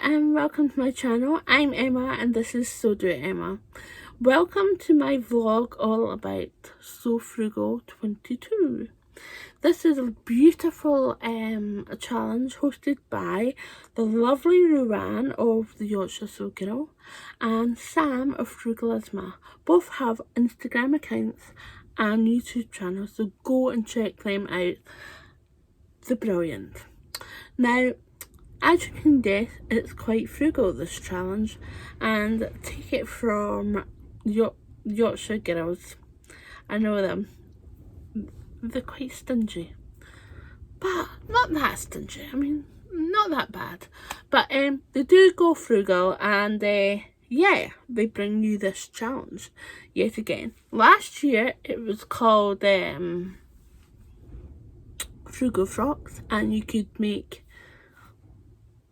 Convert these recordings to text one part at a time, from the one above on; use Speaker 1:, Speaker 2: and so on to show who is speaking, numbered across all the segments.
Speaker 1: and welcome to my channel. I'm Emma and this is So Do It Emma. Welcome to my vlog all about So Frugal 22. This is a beautiful challenge hosted by the lovely RUAN of the Yorkshire Sew Girl and Sam of Frugalisma. Both have Instagram accounts and YouTube channels, so go and check them out. They're brilliant. Now, as you can guess, it's quite frugal, this challenge, and take it from Yorkshire girls. I know them. They're quite stingy, but not that stingy. I mean, not that bad. But they do go frugal, and yeah, they bring you this challenge yet again. Last year it was called Frugal Frocks, and you could make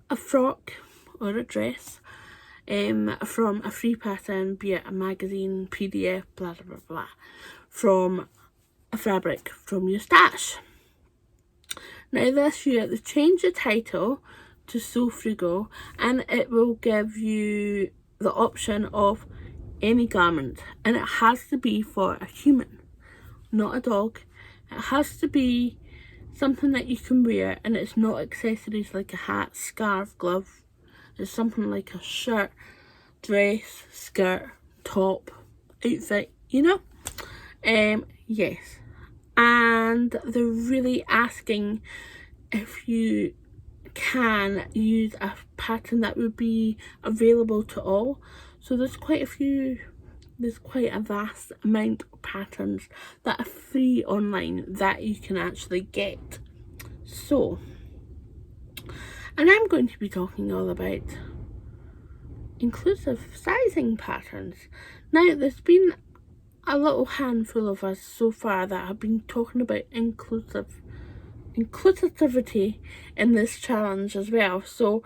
Speaker 1: a frock or a dress from a free pattern, be it a magazine, PDF, blah blah blah, from a fabric from your stash. Now this year they changed the title to So Frugal, and it will give you the option of any garment, and it has to be for a human, not a dog. It has to be something that you can wear, and it's not accessories like a hat, scarf, glove. It's something like a shirt, dress, skirt, top, outfit, you know? Yes. And they're really asking if you can use a pattern that would be available to all. So there's quite a vast amount of patterns that are free online that you can actually get. So, and I'm going to be talking all about inclusive sizing patterns. Now, there's been a little handful of us so far that have been talking about inclusivity in this challenge as well. So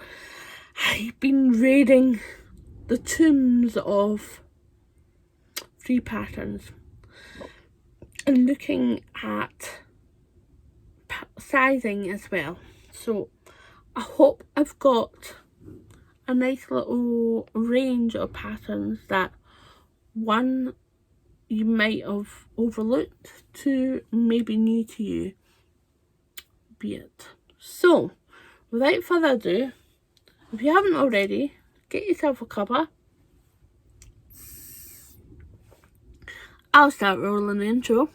Speaker 1: I've been raiding the tombs of free patterns and looking at sizing as well. So I hope I've got a nice little range of patterns that, one, you might have overlooked, two, maybe new to you, be it. So without further ado, if you haven't already, get yourself a cuppa. I'll start rolling the intro.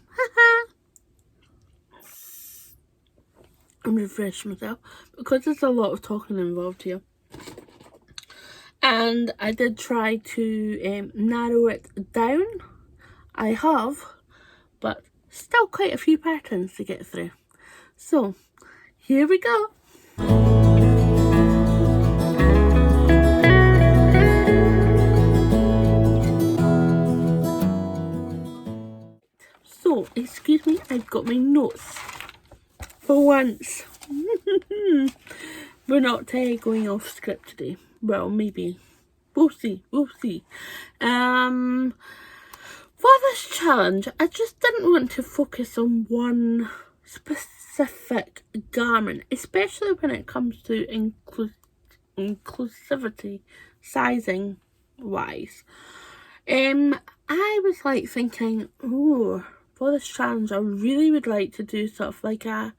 Speaker 1: And refresh myself because there's a lot of talking involved here. And I did try to narrow it down. I have, but still quite a few patterns to get through. So here we go. So, excuse me, I've got my notes. For once. We're not going off script today. Well, maybe. We'll see. We'll see. For this challenge, I just didn't want to focus on one specific garment, especially when it comes to inclusivity, sizing wise. I was like thinking, oh, for this challenge I really would like to do sort of like a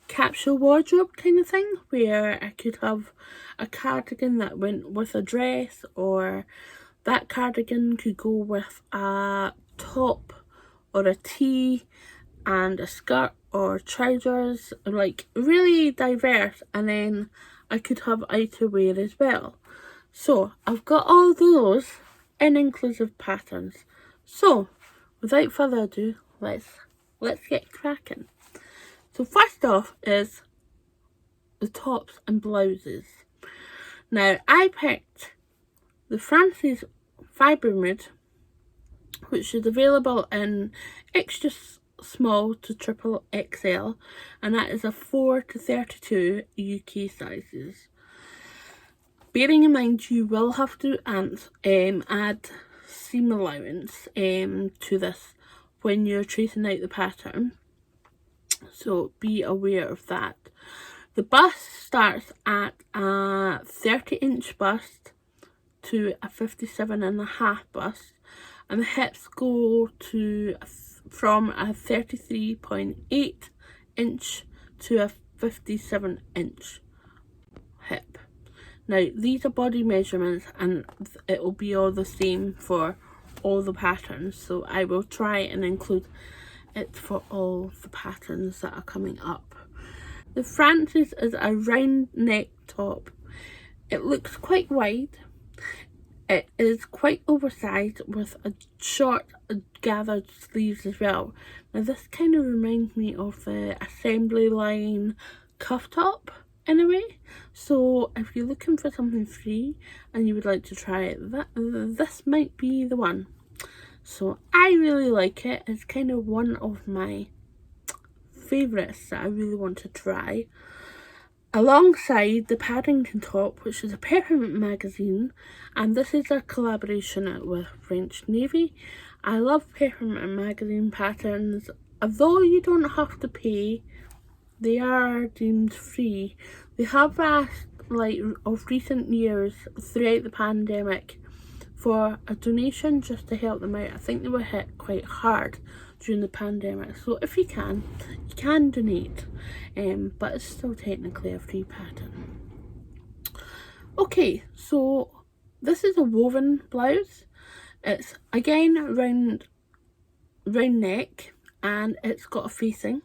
Speaker 1: capsule wardrobe kind of thing, where I could have a cardigan that went with a dress, or that cardigan could go with a top or a tee and a skirt or trousers, like really diverse, and then I could have outerwear as well. So I've got all those in inclusive patterns. So without further ado, let's get cracking. So first off is the tops and blouses. Now I picked the Francis Fibermood, which is available in extra small to triple XL, and that is a 4 to 32 UK sizes. Bearing in mind you will have to add seam allowance to this when you're tracing out the pattern, so be aware of that. The bust starts at a 30-inch bust to a 57.5 bust, and the hips go to from a 33.8 inch to a 57-inch hip. Now these are body measurements and it will be all the same for all the patterns, so I will try and include it for all the patterns that are coming up. The Frances is a round neck top. It looks quite wide. It is quite oversized with a short gathered sleeves as well. Now this kind of reminds me of the assembly line cuff top in a way. So if you're looking for something free and you would like to try it, this might be the one. So I really like it. It's kind of one of my favourites that I really want to try. Alongside the Paddington top, which is a peppermint magazine, and this is a collaboration with French Navy. I love peppermint magazine patterns. Although you don't have to pay, they are deemed free. They have asked, like, of recent years throughout the pandemic for a donation just to help them out. I think they were hit quite hard during the pandemic, so if you can donate, but it's still technically a free pattern. Okay, so this is a woven blouse. It's again round neck, and it's got a facing.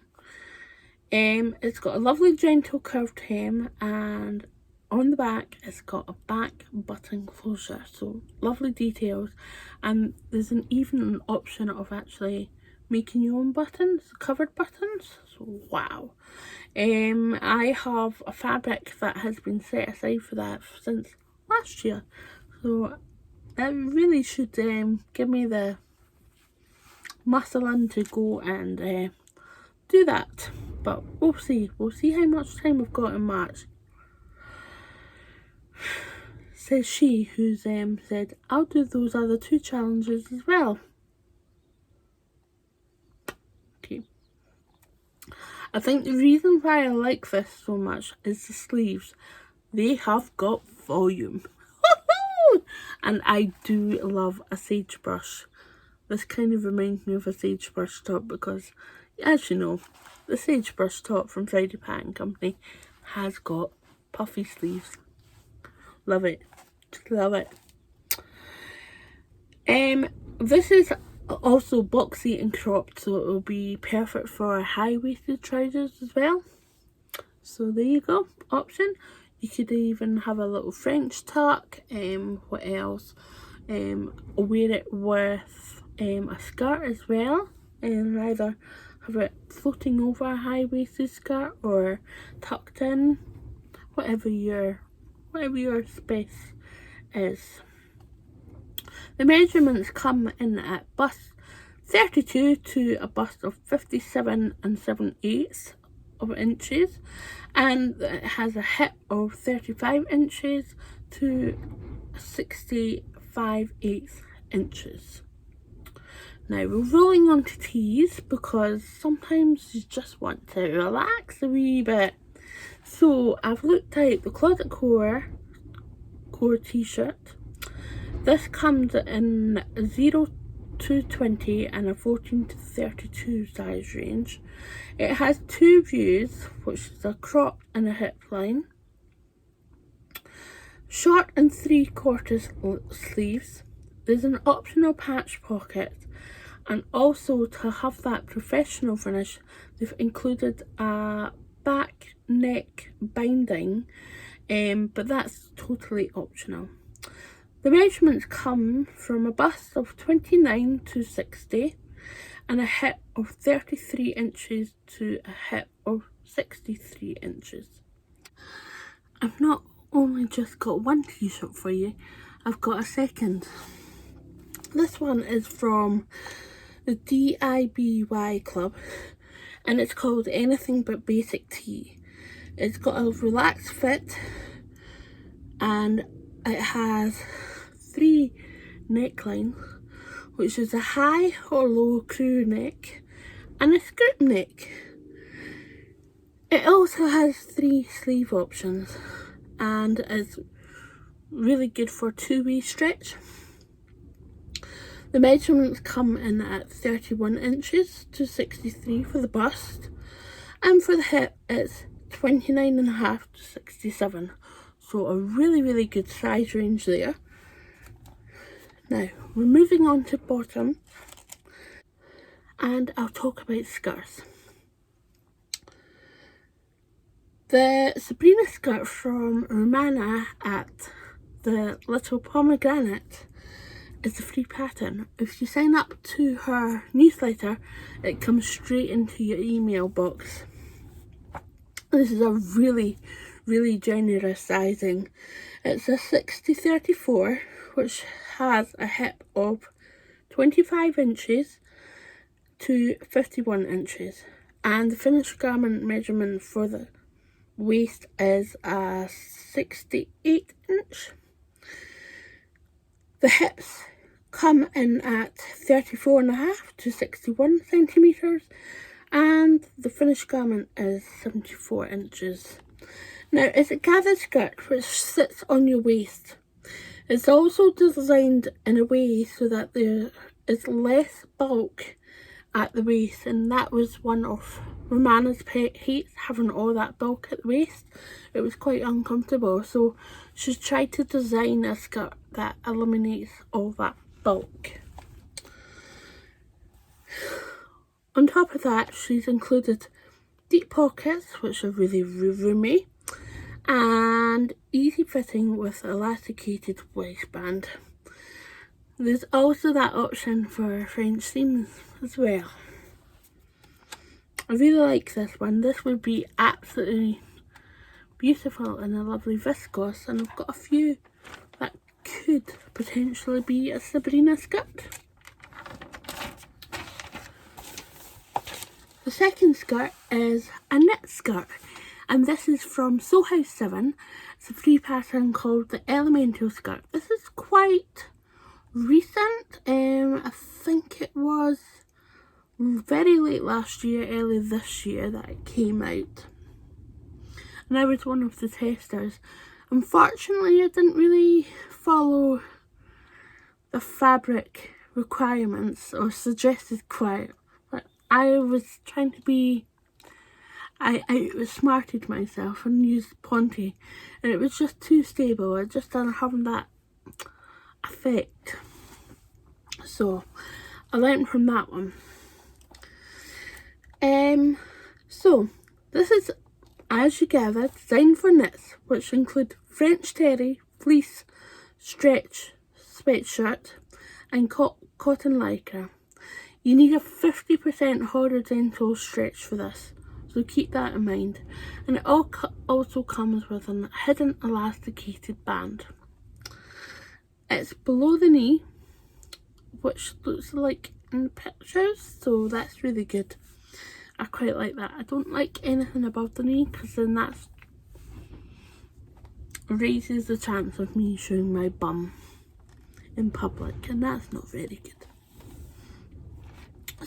Speaker 1: It's got a lovely gentle curved hem, and on the back it's got a back button closure, so lovely details. And there's even an option of actually making your own buttons, covered buttons, so wow. I have a fabric that has been set aside for that since last year, so that really should give me the muscle in to go and do that. But we'll see how much time we've got in March. Says she, who's said, I'll do those other 2 challenges as well. Okay. I think the reason why I like this so much is the sleeves. They have got volume. And I do love a sagebrush. This kind of reminds me of a sagebrush top because, as you know, the sagebrush top from Friday Pattern Company has got puffy sleeves. Love it. Just love it. This is also boxy and cropped, so it will be perfect for high-waisted trousers as well. So there you go, option. You could even have a little French tuck. What else? Wear it with a skirt as well, and either have it floating over a high-waisted skirt or tucked in, whatever your space is. The measurements come in at bust 32 to a bust of 57 7/8 of inches, and it has a hip of 35 inches to 65/8 inches. Now we're rolling on to tees because sometimes you just want to relax a wee bit. So I've looked at the Closet Core t-shirt. This comes in 0 to 20 and a 14 to 32 size range. It has 2 views, which is a crop and a hip line, short and 3/4 sleeves. There's an optional patch pocket, and also to have that professional finish, they've included a back neck binding, but that's totally optional. The measurements come from a bust of 29 to 60 and a hip of 33 inches to a hip of 63 inches. I've not only just got one t-shirt for you, I've got a second. This one is from the DIBY Club, and it's called Anything But Basic Tee. It's got a relaxed fit, and it has 3 necklines, which is a high or low crew neck and a scoop neck. It also has 3 sleeve options and is really good for two-way stretch. The measurements come in at 31 inches to 63 for the bust, and for the hip it's 29.5 to 67, so a really good size range there. Now we're moving on to bottom, and I'll talk about skirts. The Sabrina skirt from RUAN at the Little Pomegranate is a free pattern. If you sign up to her newsletter, it comes straight into your email box. This is a really generous sizing. It's a 60-34, which has a hip of 25 inches to 51 inches, and the finished garment measurement for the waist is a 68 inch. The hips come in at 34.5 to 61 centimeters, and the finished garment is 74 inches. Now it's a gathered skirt which sits on your waist. It's also designed in a way so that there is less bulk at the waist, and that was one of RUAN's pet hates, having all that bulk at the waist. It was quite uncomfortable, so she's tried to design a skirt that eliminates all that bulk. On top of that, she's included deep pockets, which are really roomy, and easy fitting with elasticated waistband. There's also that option for French seams as well. I really like this one. This would be absolutely beautiful in a lovely viscose, and I've got a few that could potentially be a Sabrina skirt. The second skirt is a knit skirt, and this is from Sew House 7. It's a free pattern called the Elemental skirt. This is quite recent. I think it was very late last year, early this year that it came out, and I was one of the testers. Unfortunately, I didn't really follow the fabric requirements or suggested requirements. I was trying to be, I outsmarted myself and used Ponte, and it was just too stable. I just didn't have that effect, so I learned from that one. So this is, as you gather, designed for knits, which include French terry, fleece, stretch, sweatshirt, and cotton lycra. You need a 50% horizontal stretch for this, so keep that in mind. And it also comes with a hidden elasticated band. It's below the knee, which looks like in the pictures, so that's really good. I quite like that. I don't like anything above the knee, because then that raises the chance of me showing my bum in public, and that's not very good.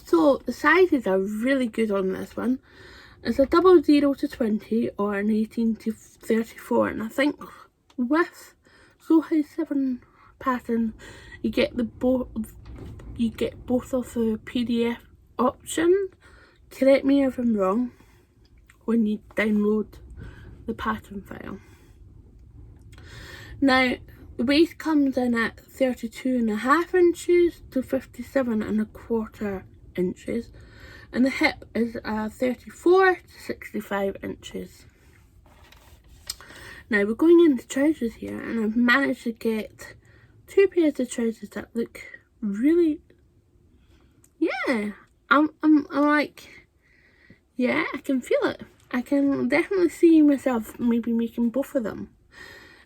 Speaker 1: So the sizes are really good on this one. It's a 00 to 20 or an 18 to 34, and I think with Sew House 7 pattern you get both of the PDF options. Correct me if I'm wrong when you download the pattern file. Now the waist comes in at 32.5 inches to 57.25 inches, and the hip is 34 to 65 inches. Now we're going into trousers here, and I've managed to get 2 pairs of trousers that look really, yeah, I'm like, yeah, I can feel it. I can definitely see myself maybe making both of them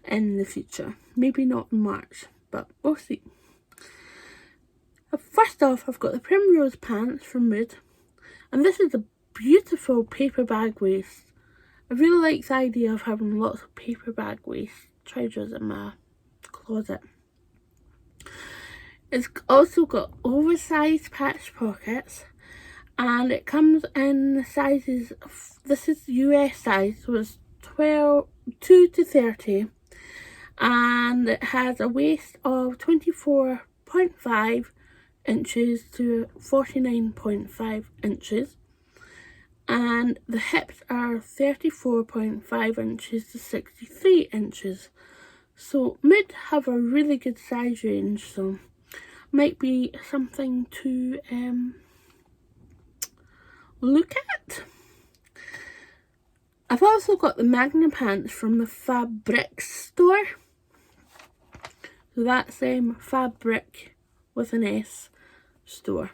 Speaker 1: in the future. Maybe not in March, but we'll see. First off, I've got the Primrose Pants from Mood, and this is a beautiful paper bag waist. I really like the idea of having lots of paper bag waist trousers in my closet. It's also got oversized patch pockets, and it comes in the sizes, this is US size, so it's 2 to 30, and it has a waist of 24.5 inches to 49.5 inches, and the hips are 34.5 inches to 63 inches. So mid have a really good size range, so might be something to look at. I've also got the Magna Pants from the Fabric store. So that's Fabric with an S store.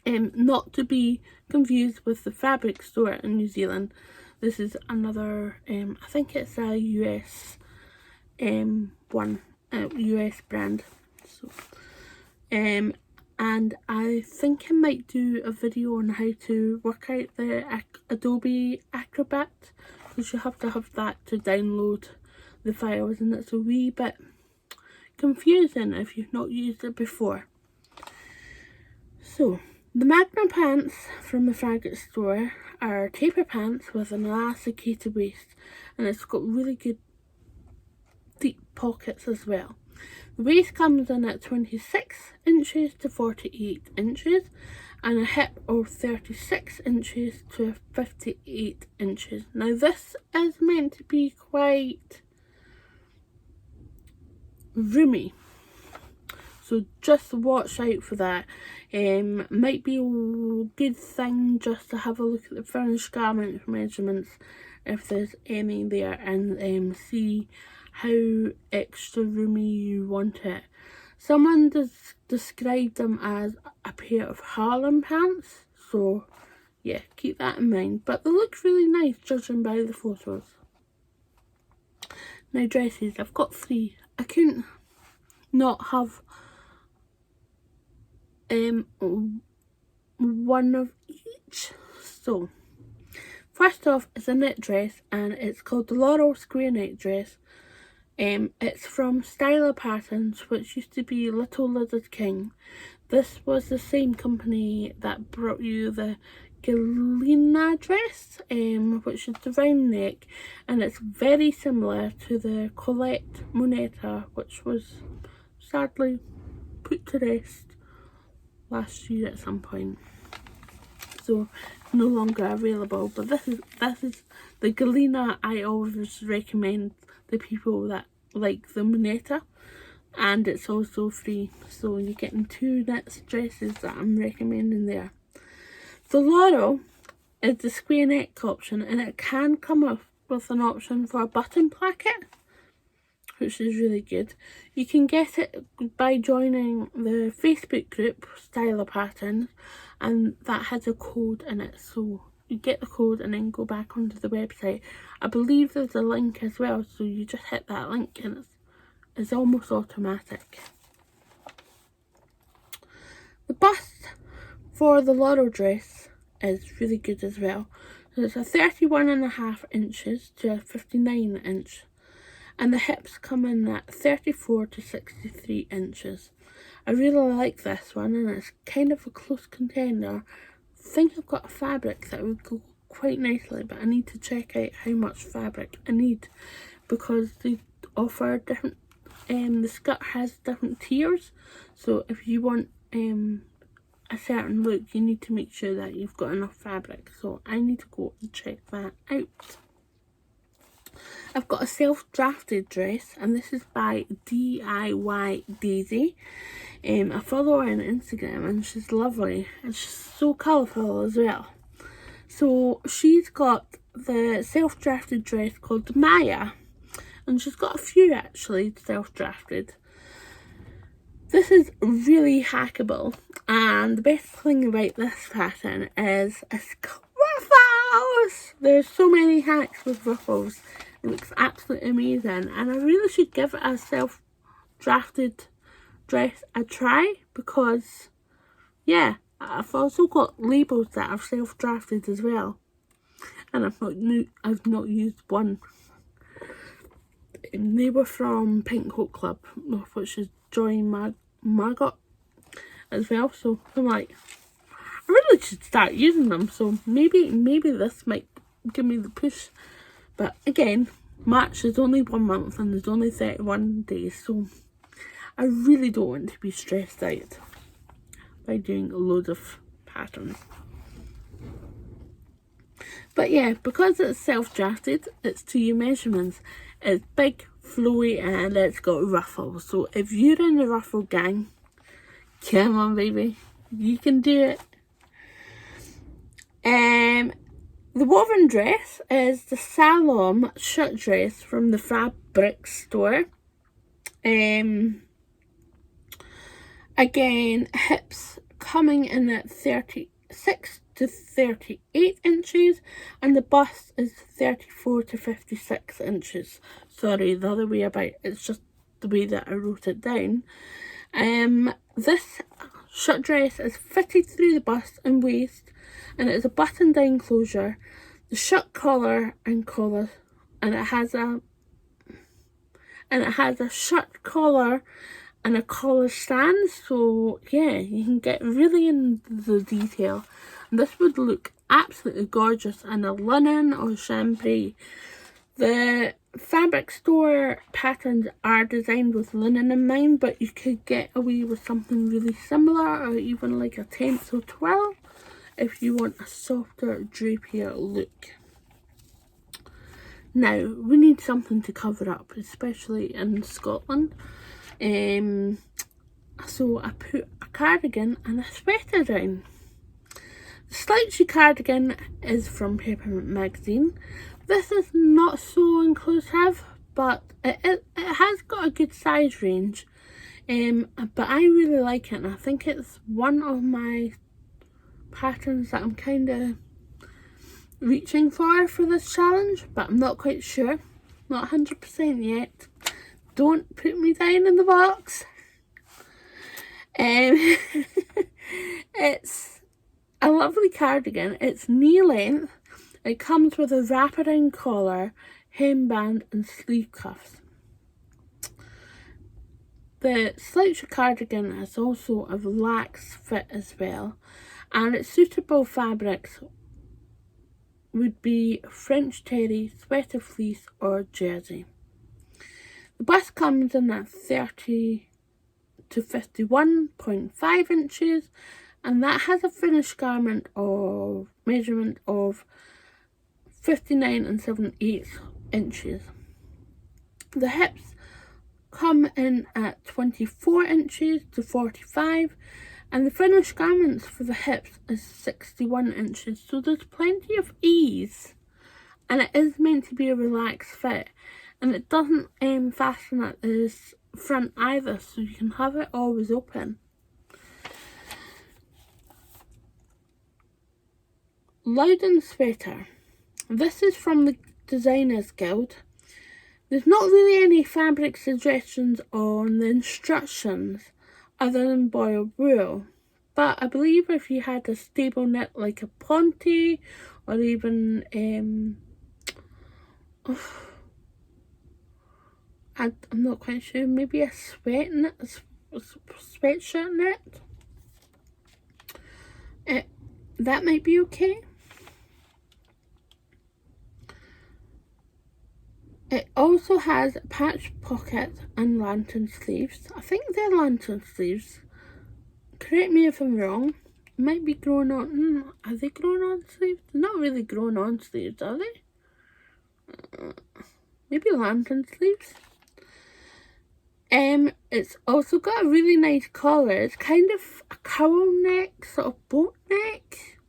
Speaker 1: Not to be confused with the Fabric store in New Zealand. This is another, I think it's a US US brand. So, and I think I might do a video on how to work out the Adobe Acrobat, because you have to have that to download the files, and it's a wee bit confusing if you've not used it before. So the Magna Pants from the Fabric store are taper pants with an elasticated waist, and it's got really good deep pockets as well. The waist comes in at 26 inches to 48 inches, and a hip of 36 inches to 58 inches. Now this is meant to be quite roomy, so just watch out for that. Might be a good thing just to have a look at the finished garment measurements if there's any there, and see how extra roomy you want it. Someone described them as a pair of Harlem pants, so yeah, keep that in mind, but they look really nice judging by the photos. Now dresses, I've got 3. I couldn't not have one of each. So first off is a knit dress, and it's called the Laurel square knit dress. It's from Styler Patterns, which used to be Little Lizard King. This was the same company that brought you the Galena dress, which is the round neck, and it's very similar to the Colette Moneta, which was sadly put to rest last year at some point, so no longer available. But this is the Galena. I always recommend the people that like the Moneta, and it's also free, so you're getting 2 knit dresses that I'm recommending there. The Laurel is the square neck option, and it can come up with an option for a button placket, which is really good. You can get it by joining the Facebook group Styler Patterns, and that has a code in it, so you get the code and then go back onto the website. I believe there's a link as well, so you just hit that link and it's almost automatic. The bust for the Laurel dress is really good as well. So it's a 31.5 inches to a 59 inch, and the hips come in at 34 to 63 inches. I really like this one, and it's kind of a close contender. I think I've got a fabric that would go quite nicely, but I need to check out how much fabric I need, because they offer different, the skirt has different tiers, so if you want a certain look, you need to make sure that you've got enough fabric, so I need to go and check that out. I've got a self-drafted dress, and this is by DIY Daisy. I follow her on Instagram, and she's lovely, and she's so colourful as well. So she's got the self-drafted dress called Maya, and she's got a few actually self-drafted. This is really hackable, and the best thing about this pattern is it's got ruffles. There's so many hacks with ruffles. It looks absolutely amazing, and I really should give it a self-drafted dress a try, because yeah, I've also got labels that are self-drafted as well, and I've not used one. They were from Pink Coat Club, which is Joy Margot as well, so I'm like, really should start using them, so maybe this might give me the push. But again, March is only 1 month and there's only 31 days, so I really don't want to be stressed out by doing loads of patterns. But yeah, because it's self-drafted, it's to your measurements. It's big, flowy, and it's got ruffles. So if you're in the ruffle gang, come on baby, you can do it. The woven dress is the Salon shirt dress from the fabric store. Again, hips coming in at 36 to 38 inches, and the bust is 34 to 56 inches. Sorry, the other way about, it's just the way that I wrote it down. This shirt dress is fitted through the bust and waist, and it is a button down closure, the shirt collar and collar, and it has a shirt collar and a collar stand, so yeah, you can get really in the detail. And this would look absolutely gorgeous in a linen or chambray. The fabric store patterns are designed with linen in mind, but you could get away with something really similar, or even like a tencel twill if you want a softer, drappier look. Now, we need something to cover up, especially in Scotland. So I put a cardigan and a sweater down. The slouchy cardigan is from Peppermint magazine. This is not so inclusive, but it has got a good size range. But I really like it, and I think it's one of my patterns that I'm kind of reaching for this challenge, but I'm not quite sure. Not 100% yet. Don't put me down in the box. It's a lovely cardigan. It's knee length. It comes with a wraparound collar, hemband and sleeve cuffs. The sloucher cardigan is also a relaxed fit as well, and its suitable fabrics would be French terry, sweater fleece or jersey. The bust comes in at 30 to 51.5 inches, and that has a finished garment of measurement of 59 and 7/8 inches. The hips come in at 24 inches to 45, and the finished garments for the hips is 61 inches, so there's plenty of ease, and it is meant to be a relaxed fit, and it doesn't fasten at this front either, so you can have it always open. Loudoun Sweater. This is from the Designers Guild. There's not really any fabric suggestions on the instructions other than boiled wool, but I believe if you had a stable knit like a ponte, or even I'm not quite sure, maybe a sweatshirt knit, that might be okay. It also has patch pockets and lantern sleeves. I think they're lantern sleeves. Correct me if I'm wrong. It might be grown on. Are they grown on sleeves? They're not really grown on sleeves, are they? Maybe lantern sleeves. It's also got a really nice collar. It's kind of a cowl neck, sort of boat neck.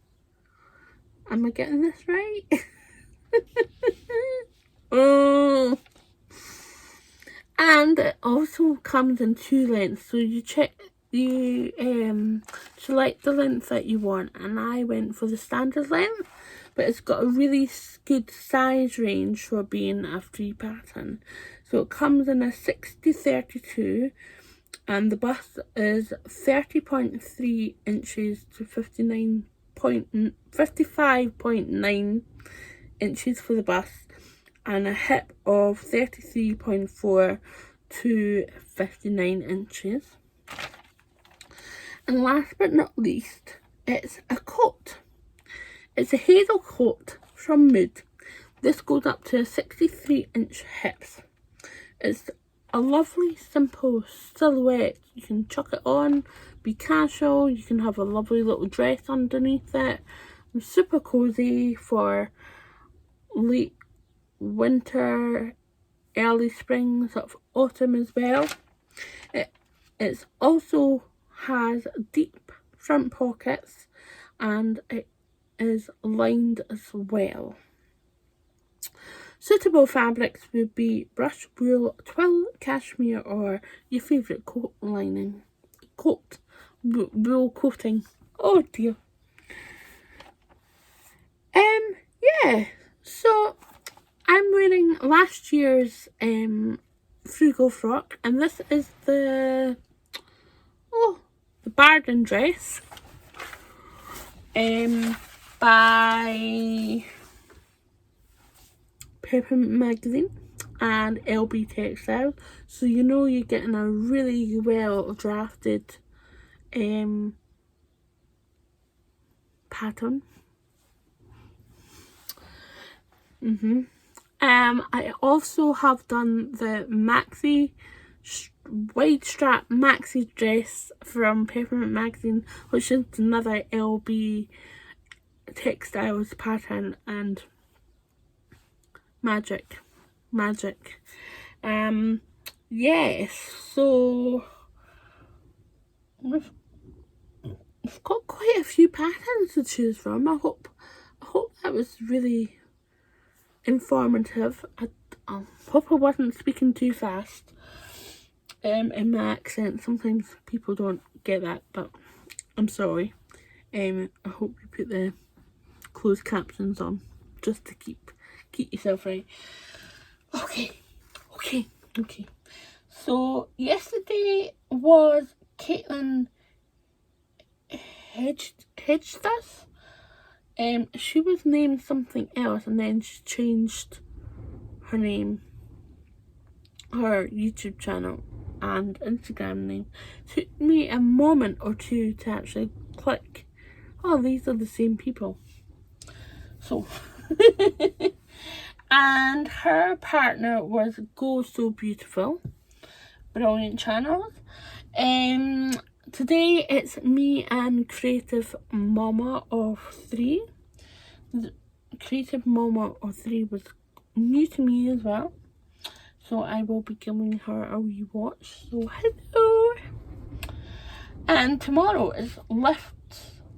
Speaker 1: Am I getting this right? Oh, and it also comes in 2 lengths, so you select the length that you want, and I went for the standard length, but it's got a really good size range for being a free pattern. So it comes in a 60-32, and the bust is 30.3 inches to 55.9 inches for the bust, and a hip of 33.4 to 59 inches. And last but not least it's a coat. It's a Hazel Coat from Mood. This goes up to 63-inch hips. It's a lovely, simple silhouette. You can chuck it on, be casual. You can have a lovely little dress underneath it. It's super cozy for late winter, early spring, sort of autumn as well. It also has deep front pockets and it is lined as well. Suitable fabrics would be brush wool, twill, cashmere, or your favourite wool coating. Oh dear. Yeah. So I'm wearing last year's frugal frock, and this is the Barden Dress by Peppermint Magazine and LB Textiles. So you know you're getting a really well drafted pattern. I also have done the wide strap maxi dress from Peppermint Magazine, which is another LB Textiles pattern, and magic. Yes, so we've got quite a few patterns to choose from. I hope that was really informative. I hope I wasn't speaking too fast in my accent. Sometimes people don't get that, but I'm sorry. I hope you put the closed captions on just to keep yourself right. Okay. So yesterday was Caitlin Hedgestuff. She was named something else, and then she changed her name, her YouTube channel and Instagram name. Took me a moment or two to actually click, oh, these are the same people. So and her partner was Go So Beautiful. Brilliant channels. Today it's me and Creative Mama of 3. The Creative Mama of 3 was new to me as well, so I will be giving her a wee watch. So hello. And tomorrow is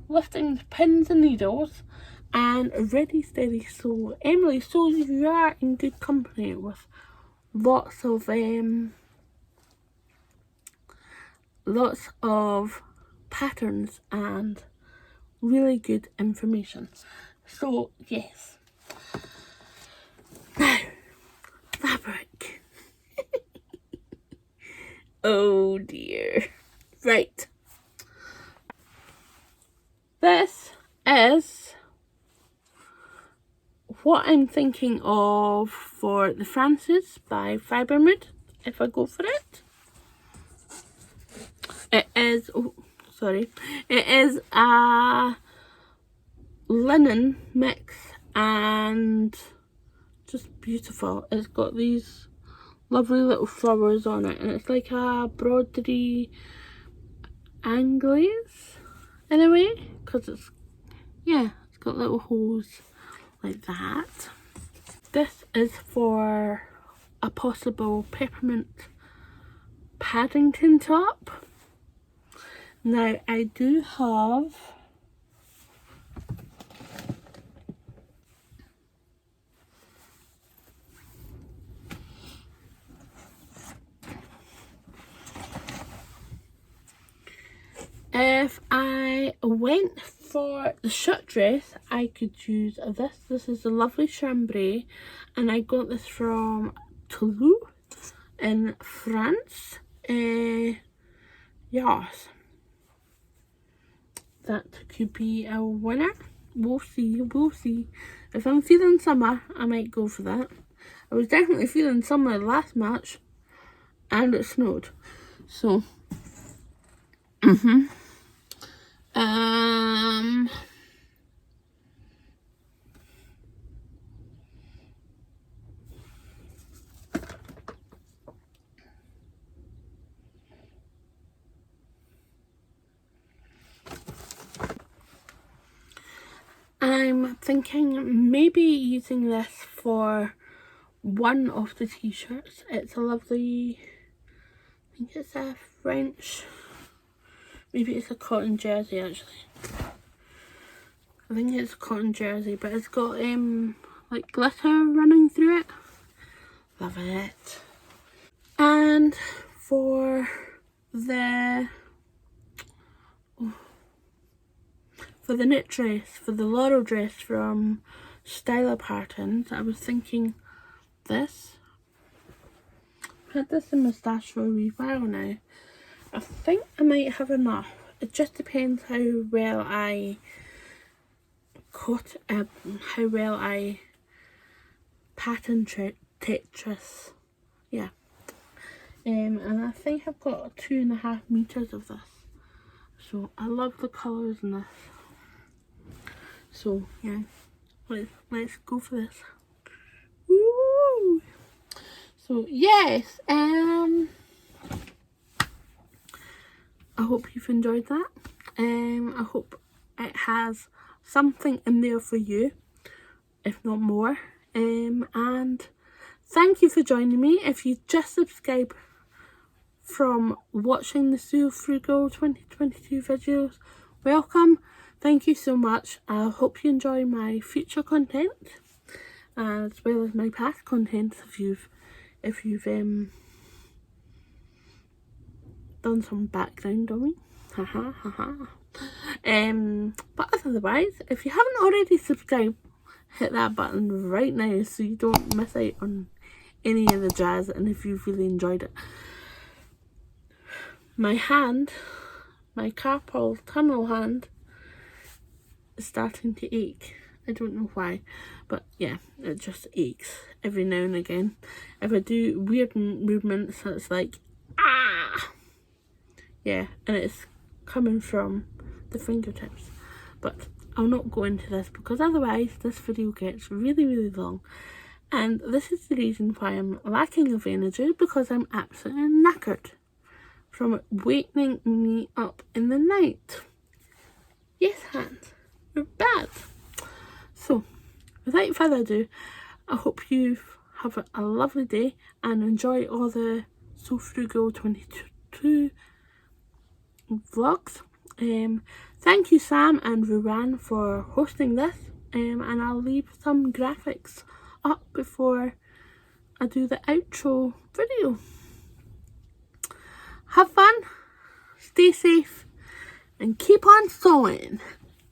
Speaker 1: lifting pins and needles and ready steady sew. Emily, so you are in good company with lots of patterns and really good information. So yes. Now, fabric. Oh dear. Right. This is what I'm thinking of for the Frances by Fibermood, if I go for it. It is, it is a linen mix and just beautiful. It's got these lovely little flowers on it, and it's like a broderie anglaise in a way, because it's got little holes like that. This is for a possible peppermint Paddington top. Now I do have if I went for the shirt dress, I could use this. This is a lovely chambray, and I got this from Toulouse in France. Yes, that could be a winner. We'll see. If I'm feeling summer, I might go for that. I was definitely feeling summer last March, and it snowed. So, I'm thinking maybe using this for one of the t-shirts. It's a lovely, I think it's a French, maybe it's a cotton jersey actually. I think it's a cotton jersey, but it's got like glitter running through it. Love it. And for the knit dress, for the Laurel dress from Styler Patterns, I was thinking this. I've had this in my stash for a wee while now. I think I might have enough. It just depends how well I pattern Tetris. Yeah. And I think I've got 2.5 meters of this. So I love the colours in this. So yeah, let's go for this. Woo! So yes, I hope you've enjoyed that. I hope it has something in there for you, if not more. And thank you for joining me. If you just subscribe from watching the Sew Frugal 2022 videos, welcome. Thank you so much. I hope you enjoy my future content as well as my past content if you've done some background on me. Haha haha. But otherwise, if you haven't already subscribed, hit that button right now so you don't miss out on any of the jazz, and if you've really enjoyed it. My hand, my carpal tunnel hand, is starting to ache. I don't know why, but yeah, it just aches every now and again. If I do weird movements, it's like, ah! Yeah, and it's coming from the fingertips. But I'll not go into this because otherwise this video gets really, really long. And this is the reason why I'm lacking of energy, because I'm absolutely knackered from it waking me up in the night. Yes, hands, you're bad. So, without further ado, I hope you have a lovely day and enjoy all the Sew Frugal 22 vlogs. Thank you Sam and RUAN for hosting this, and I'll leave some graphics up before I do the outro video. Have fun, stay safe, and keep on sewing.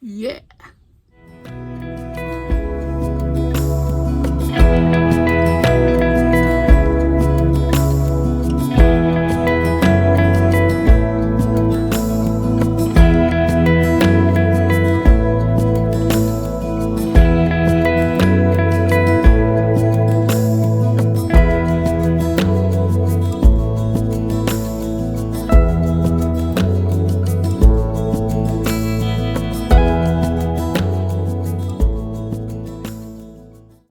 Speaker 1: Yeah.